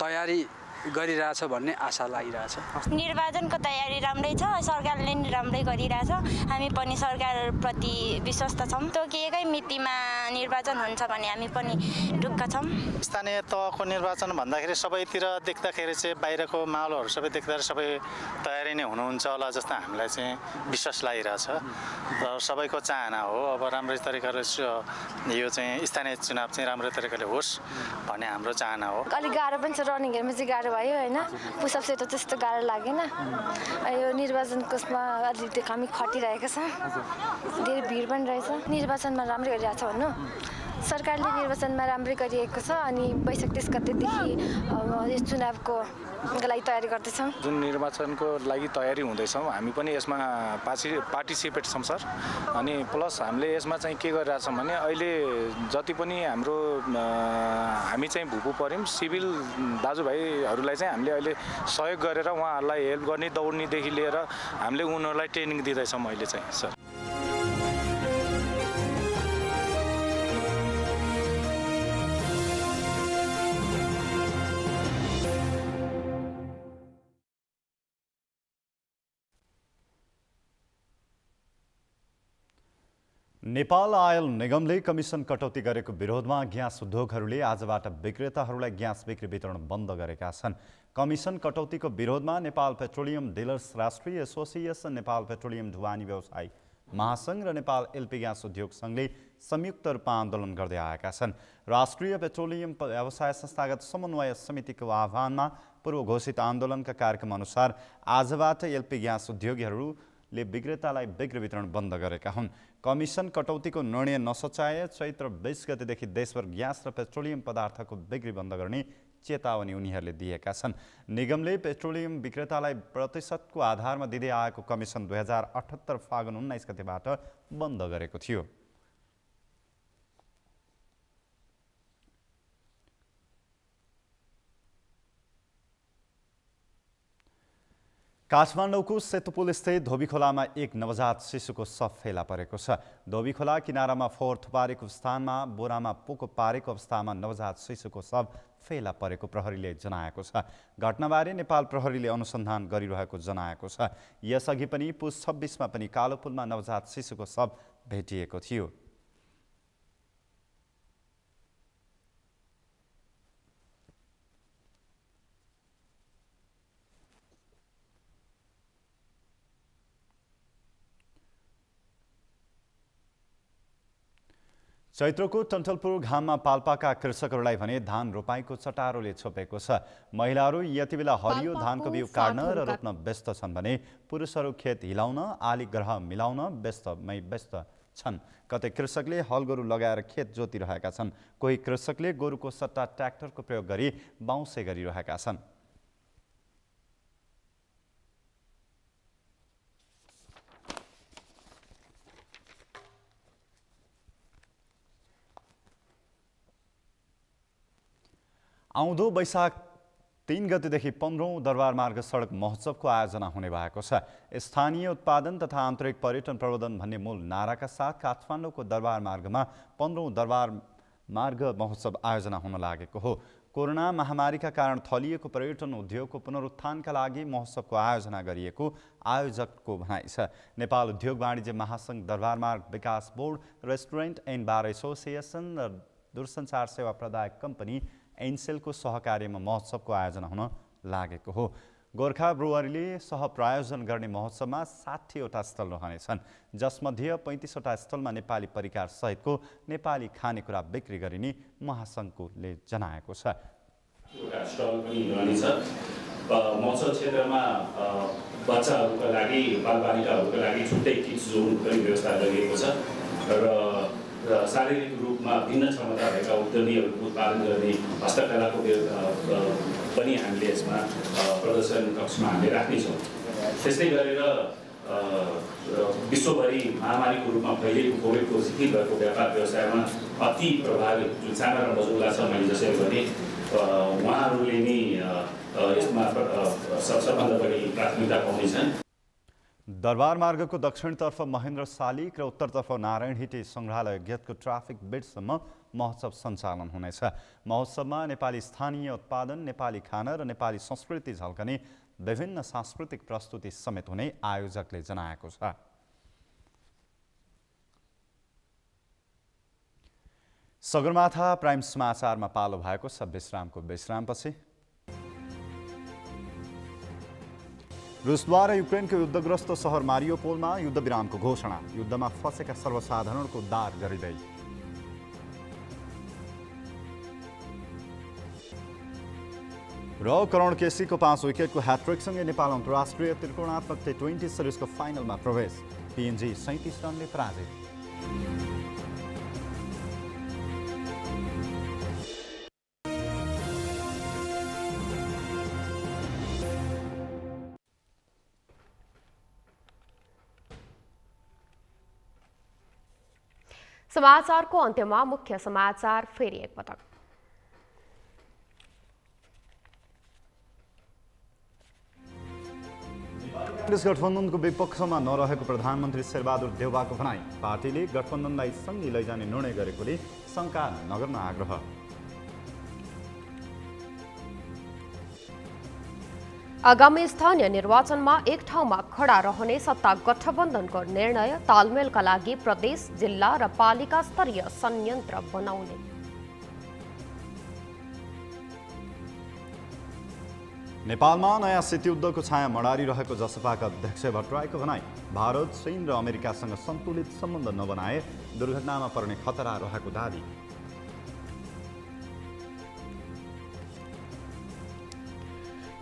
तयारी गरिरहेछ भन्ने आशा लागिरहेछ। निर्वाचनको तयारी राम्रै छ, सरकारले नि राम्रै गरिरहेछ। हामी पनि सरकारप्रति विश्वस्त छौँ। तोकिएकै मितिमा निर्वाचन हुन्छ भने हामी पनि ढुक्क छौँ। स्थानीय तहको निर्वाचन भन्दाखेरि सबैतिर देख्दाखेरि चाहिँ बाहिरको माहौलहरू सबै देख्दाखेरि सबै तयारी नै हुनुहुन्छ होला जस्तो हामीलाई चाहिँ विश्वास लागिरहेछ। र सबैको चाहना हो अब राम्रै तरिकाले यो चाहिँ स्थानीय चुनाव चाहिँ राम्रै तरिकाले होस् भन्ने हाम्रो चाहना हो। अलिक गाह्रो पनि छ, रनिङ हेर्नु चाहिँ गाह्रो भयो होइन। पुसअप सेट त्यस्तो गाह्रो लागेन। यो निर्वाचनकोमा अलिकति हामी खटिरहेको छ। धेरै भिड पनि रहेछ। निर्वाचनमा राम्रै गरिरहेछ भन्नु। सरकारले निर्वाचनमा राम्रै गरिएको छ अनि वैशाख 30 गतेदेखि यस चुनावको लागि तयारी गर्दैछौँ। जुन निर्वाचनको लागि तयारी हुँदैछौँ हामी पनि यसमा पार्टिसिपेट छौँ सर। अनि प्लस हामीले यसमा चाहिँ के गरिरहेछौँ भने अहिले जति पनि हाम्रो हामी चाहिँ भुपु पर्यौँ सिभिल दाजुभाइहरूलाई चाहिँ हामीले अहिले सहयोग गरेर उहाँहरूलाई हेल्प गर्ने दौड्नेदेखि लिएर हामीले उनीहरूलाई ट्रेनिङ दिँदैछौँ अहिले चाहिँ सर। नेपाल आयल निगमले कमिसन कटौती गरेको विरोधमा ग्यास उद्योगहरूले आजबाट विक्रेताहरूलाई ग्यास बिक्री वितरण बन्द गरेका छन्। कमिसन कटौतीको विरोधमा नेपाल पेट्रोलियम डिलर्स राष्ट्रिय एसोसिएसन, नेपाल पेट्रोलियम ढुवानी व्यवसायी महासंघ र नेपाल एलपी ग्यास उद्योग संघले संयुक्त रूपमा आन्दोलन गर्दै आएका छन्। राष्ट्रिय पेट्रोलियम व्यवसाय संस्थागत समन्वय समितिको आह्वानमा पूर्व घोषित आन्दोलनका कार्यक्रम अनुसार आजबाट एलपी ग्यास उद्योगीहरूले विक्रेतालाई बिक्री वितरण बन्द गरेका हुन्। कमिसन कटौतीको निर्णय नसचाए चैत्र 20 गतेदेखि देशभर ग्यास र पेट्रोलियम पदार्थको बिक्री बन्द गर्ने चेतावनी उनीहरूले दिएका छन्। निगमले पेट्रोलियम विक्रेतालाई प्रतिशतको आधारमा दिँदै आएको कमिसन 2078 फागुन 19 गतेबाट बन्द गरेको थियो। काठमाडौँको सेतुपुल स्थित धोबी खोलामा एक नवजात शिशुको शव फेला परेको छ। धोबी खोला किनारामा फोहोर थुपारेको स्थानमा बोरामा पोको पारेको अवस्थामा नवजात शिशुको शव फेला परेको प्रहरीले जनाएको छ। घटनाबारे नेपाल प्रहरीले अनुसन्धान गरिरहेको जनाएको छ। यसअघि पनि पुस 26 मा पनि कालो पुलमा नवजात शिशुको शव भेटिएको थियो। चैत्रको टन्टलपुर घाममा पाल्पाका कृषकहरूलाई भने धान रोपाईको चटारोले छोपेको छ। महिलाहरू यति बेला हरियो धानको बिउ काट्न र रोप्न व्यस्त छन् भने पुरुषहरू खेत हिलाउन, आली ग्रह मिलाउन व्यस्त छन्। कतै कृषकले हल गोरु लगाएर खेत जोतिरहेका छन्, कोही कृषकले गोरुको सट्टा ट्र्याक्टरको प्रयोग गरी बाउसे गरिरहेका छन्। आउँदो वैशाख 3 गतेदेखि 15औं दरबार मार्ग सडक महोत्सवको आयोजना हुने भएको छ। स्थानीय उत्पादन तथा आन्तरिक पर्यटन प्रवर्धन भन्ने मूल नाराका साथ काठमाडौँको दरबार मार्गमा 15औं दरबार मार्ग महोत्सव आयोजना हुन लागेको हो। कोरोना महामारीका कारण थलिएको पर्यटन उद्योगको पुनरुत्थानका लागि महोत्सवको आयोजना गरिएको आयोजकको भनाइ छ। नेपाल उद्योग वाणिज्य महासंघ, दरबार मार्ग विकास board, restaurant and bar association र दूरसञ्चार सेवा प्रदायक कम्पनी एनसेलको सहकार्यमा महोत्सवको आयोजना हुन लागेको हो। गोर्खा ब्रुवरीले सहप्रायोजन गर्ने महोत्सवमा 60वटा स्टल रहनेछन्, जसमध्ये 35वटा स्टलमा नेपाली परिकार सहितको नेपाली खानेकुरा बिक्री गरिने महासंघले जनाएको छ। स्टल पनि रहनेछ। महोत्सव क्षेत्रमा बच्चाहरूका लागि, बालबालिकाहरूका लागि छुट्टै किड्स जोन पनि व्यवस्था गरिएको छ र शारीरिक रूपमा भिन्न क्षमता भएका उद्यमीहरूको उत्पादन गर्ने हस्तकलाको पनि हामीले यसमा प्रदर्शन कक्षमा हामीले राख्नेछौँ। त्यस्तै गरेर विश्वभरि महामारीको रूपमा फैलिएको कोभिडको सिद्धि भएको व्यापार व्यवसायमा अति प्रभावित जुन साना र मझौला छ, मैले जसरी भने उहाँहरूले नै यसमा सबभन्दा बढी प्राथमिकता पाउनेछन्। दरबार मार्गको दक्षिणतर्फ महेन्द्र शालिक र उत्तरतर्फ नारायण हिटे सङ्ग्रहालय गेटको ट्राफिक बेडसम्म महोत्सव सञ्चालन हुनेछ। महोत्सवमा नेपाली स्थानीय उत्पादन, नेपाली खाना र नेपाली संस्कृति झल्कने विभिन्न सांस्कृतिक प्रस्तुति समेत हुने आयोजकले जनाएको छ। सगरमाथा प्राइम समाचारमा पालो भएको छ विश्रामको विश्रामपछि। रुसद्वारा युक्रेनको युद्धग्रस्त सहर मारियोपोलमा युद्धविरामको घोषणा, युद्धमा फँसेका सर्वसाधारणको उद्धार गरिँदै। र करण केसीको 5 विकेटको ह्याट्रिकसँगै नेपाल अन्तर्राष्ट्रिय त्रिकोणात्मक T20 सिरिजको फाइनलमा प्रवेश, PNG 37 रनले पराजित। समाचारको अन्त्यमा मुख्य समाचार फेरि एकपटक। कांग्रेस गठबन्धनको विपक्षमा नरहेको प्रधानमन्त्री शेरबहादुर देउवाको भनाई। पार्टीले गठबन्धनलाई सँगै लैजाने निर्णय गरेकोले शङ्का नगर्न आग्रह। आगामी स्थानीय निर्वाचनमा एक ठाउँमा खडा रहने सत्ता गठबन्धनको निर्णय, तालमेलका लागि प्रदेश, जिल्ला र पालिका स्तरीय संयन्त्र बनाउने। नेपालमा नयाँ शीतयुद्धको छाया मडारिरहेको जसपाका अध्यक्ष भट्टराईको भनाई। भारत, चीन र अमेरिकासँग सन्तुलित सम्बन्ध नबनाए दुर्घटनामा पर्ने खतरा रहेको दावी।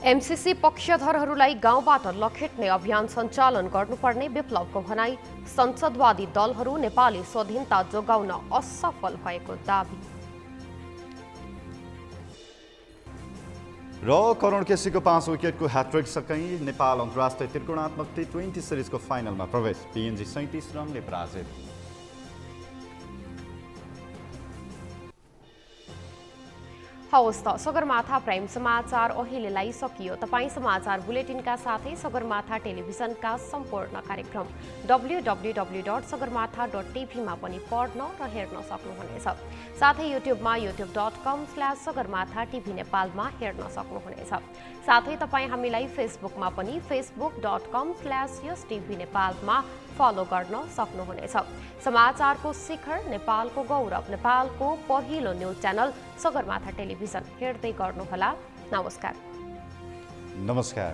एमसीसी पक्षधरहरूलाई गाउँबाट लखेट्ने अभियान सञ्चालन गर्नुपर्ने विप्लवको भनाई। संसदवादी दलहरू नेपाली स्वाधीनता जोगाउन असफल भएको दावी। र करुण केसीको 5 विकेटको ह्याट्रिकसँगै नेपाल अन्तर्राष्ट्रिय त्रिकोणात्मक T20 सिरिजको फाइनलमा प्रवेश। PNG 37 रनले पराजित। हवस् त सगरमाथा प्राइम समाचार अहिलेलाई सकियो। तपाईँ समाचार बुलेटिनका साथै सगरमाथा टेलिभिजनका सम्पूर्ण कार्यक्रम www.sagarmatha.tv मा पनि पढ्न र हेर्न सक्नुहुनेछ। साथै युट्युबमा youtube.com/sagarmatha TV नेपालमा हेर्न सक्नुहुनेछ। साथै तपाईँ हामीलाई फेसबुकमा पनि facebook.com/yostv नेपालमा फलो गर्न सक्नुहुनेछ। समाचारको शिखर, नेपालको गौरव, नेपालको पहिलो न्युज च्यानल सगरमाथा टेलिभिजन हेर्दै गर्नुहोला। नमस्कार। नमस्कार।